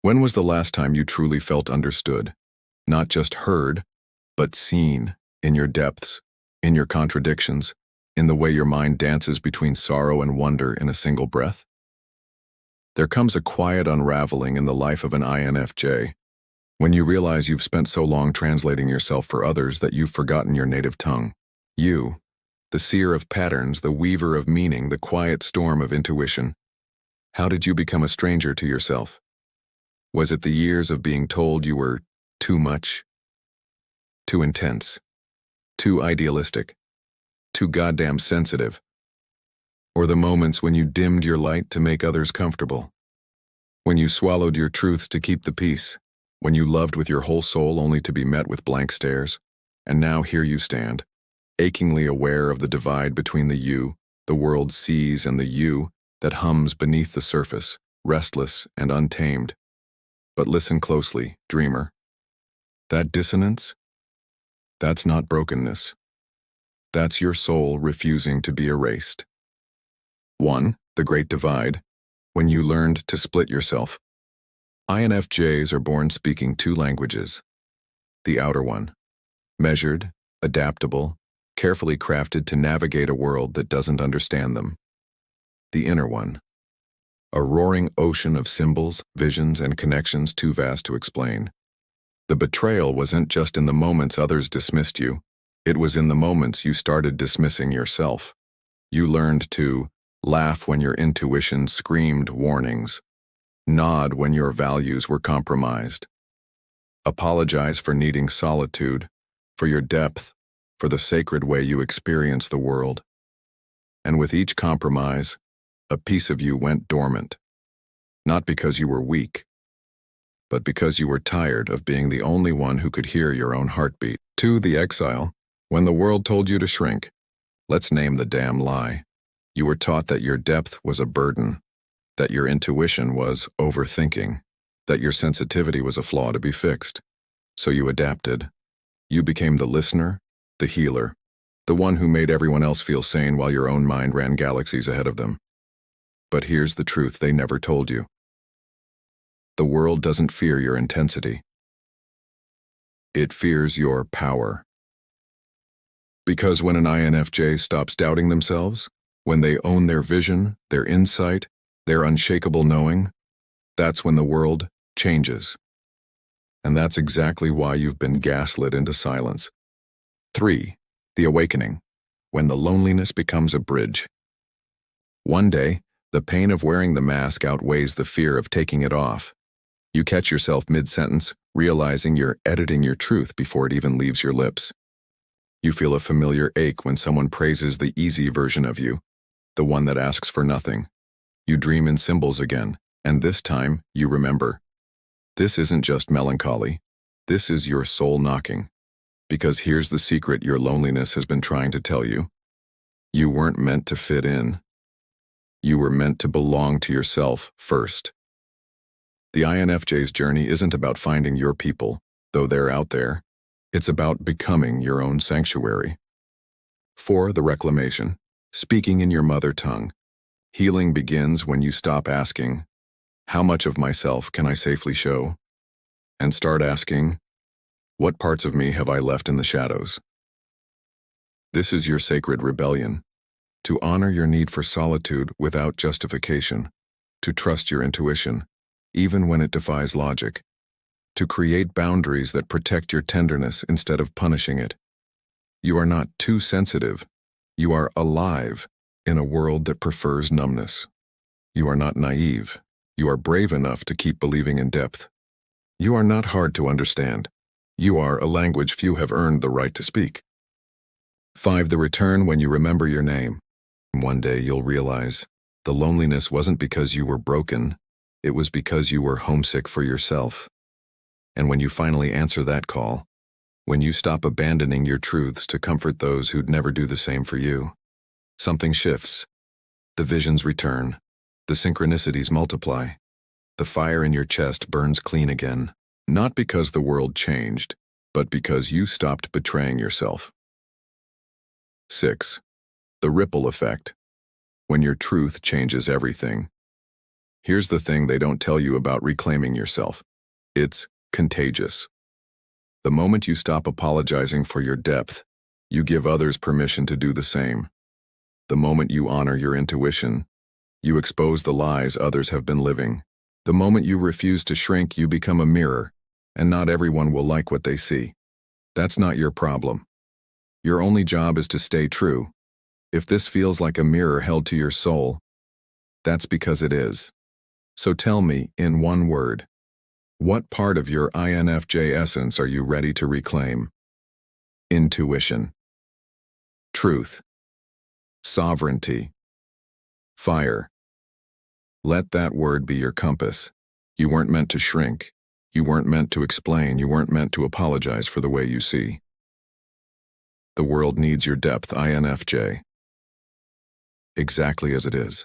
When was the last time you truly felt understood? Not just heard, but seen, in your depths, in your contradictions, in the way your mind dances between sorrow and wonder in a single breath? There comes a quiet unraveling in the life of an INFJ, when you realize you've spent so long translating yourself for others that you've forgotten your native tongue. You, the seer of patterns, the weaver of meaning, the quiet storm of intuition. How did you become a stranger to yourself? Was it the years of being told you were too much? Too intense? Too idealistic? Too goddamn sensitive? Or the moments when you dimmed your light to make others comfortable? When you swallowed your truths to keep the peace? When you loved with your whole soul only to be met with blank stares? And now here you stand, achingly aware of the divide between the you the world sees and the you that hums beneath the surface, restless and untamed. But listen closely, dreamer. That dissonance? That's not brokenness. That's your soul refusing to be erased. 1. The Great Divide. When you learned to split yourself. INFJs are born speaking two languages. The outer one, measured, adaptable, carefully crafted to navigate a world that doesn't understand them. The inner one, a roaring ocean of symbols, visions, and connections too vast to explain. The betrayal wasn't just in the moments others dismissed you, it was in the moments you started dismissing yourself. You learned to laugh when your intuition screamed warnings, nod when your values were compromised, apologize for needing solitude, for your depth, for the sacred way you experience the world. And with each compromise, a piece of you went dormant, not because you were weak, but because you were tired of being the only one who could hear your own heartbeat. 2. The exile. When the world told you to shrink, let's name the damn lie. You were taught that your depth was a burden, that your intuition was overthinking, that your sensitivity was a flaw to be fixed. So you adapted. You became the listener, the healer, the one who made everyone else feel sane while your own mind ran galaxies ahead of them. But here's the truth they never told you. The world doesn't fear your intensity. It fears your power. Because when an INFJ stops doubting themselves, when they own their vision, their insight, their unshakable knowing, that's when the world changes. And that's exactly why you've been gaslit into silence. 3. The awakening. When the loneliness becomes a bridge. One day, the pain of wearing the mask outweighs the fear of taking it off. You catch yourself mid-sentence, realizing you're editing your truth before it even leaves your lips. You feel a familiar ache when someone praises the easy version of you, the one that asks for nothing. You dream in symbols again, and this time, you remember. This isn't just melancholy. This is your soul knocking. Because here's the secret your loneliness has been trying to tell you. You weren't meant to fit in. You were meant to belong to yourself first. The INFJ's journey isn't about finding your people, though they're out there. It's about becoming your own sanctuary. 4. The reclamation. Speaking in your mother tongue. Healing begins when you stop asking, how much of myself can I safely show? And start asking, what parts of me have I left in the shadows? This is your sacred rebellion. To honor your need for solitude without justification. To trust your intuition, even when it defies logic. To create boundaries that protect your tenderness instead of punishing it. You are not too sensitive. You are alive in a world that prefers numbness. You are not naive. You are brave enough to keep believing in depth. You are not hard to understand. You are a language few have earned the right to speak. 5. The return when you remember your name. One day you'll realize the loneliness wasn't because you were broken. It was because you were homesick for yourself. And when you finally answer that call, when you stop abandoning your truths to comfort those who'd never do the same for you, something shifts. The visions return. The synchronicities multiply. The fire in your chest burns clean again, not because the world changed, but because you stopped betraying yourself. 6. The ripple effect. When your truth changes everything. Here's the thing they don't tell you about reclaiming yourself. It's contagious. The moment you stop apologizing for your depth, you give others permission to do the same. The moment you honor your intuition, you expose the lies others have been living. The moment you refuse to shrink, you become a mirror, and not everyone will like what they see. That's not your problem. Your only job is to stay true. If this feels like a mirror held to your soul, that's because it is. So tell me, in one word, what part of your INFJ essence are you ready to reclaim? Intuition. Truth. Sovereignty. Fire. Let that word be your compass. You weren't meant to shrink. You weren't meant to explain. You weren't meant to apologize for the way you see. The world needs your depth, INFJ. Exactly as it is.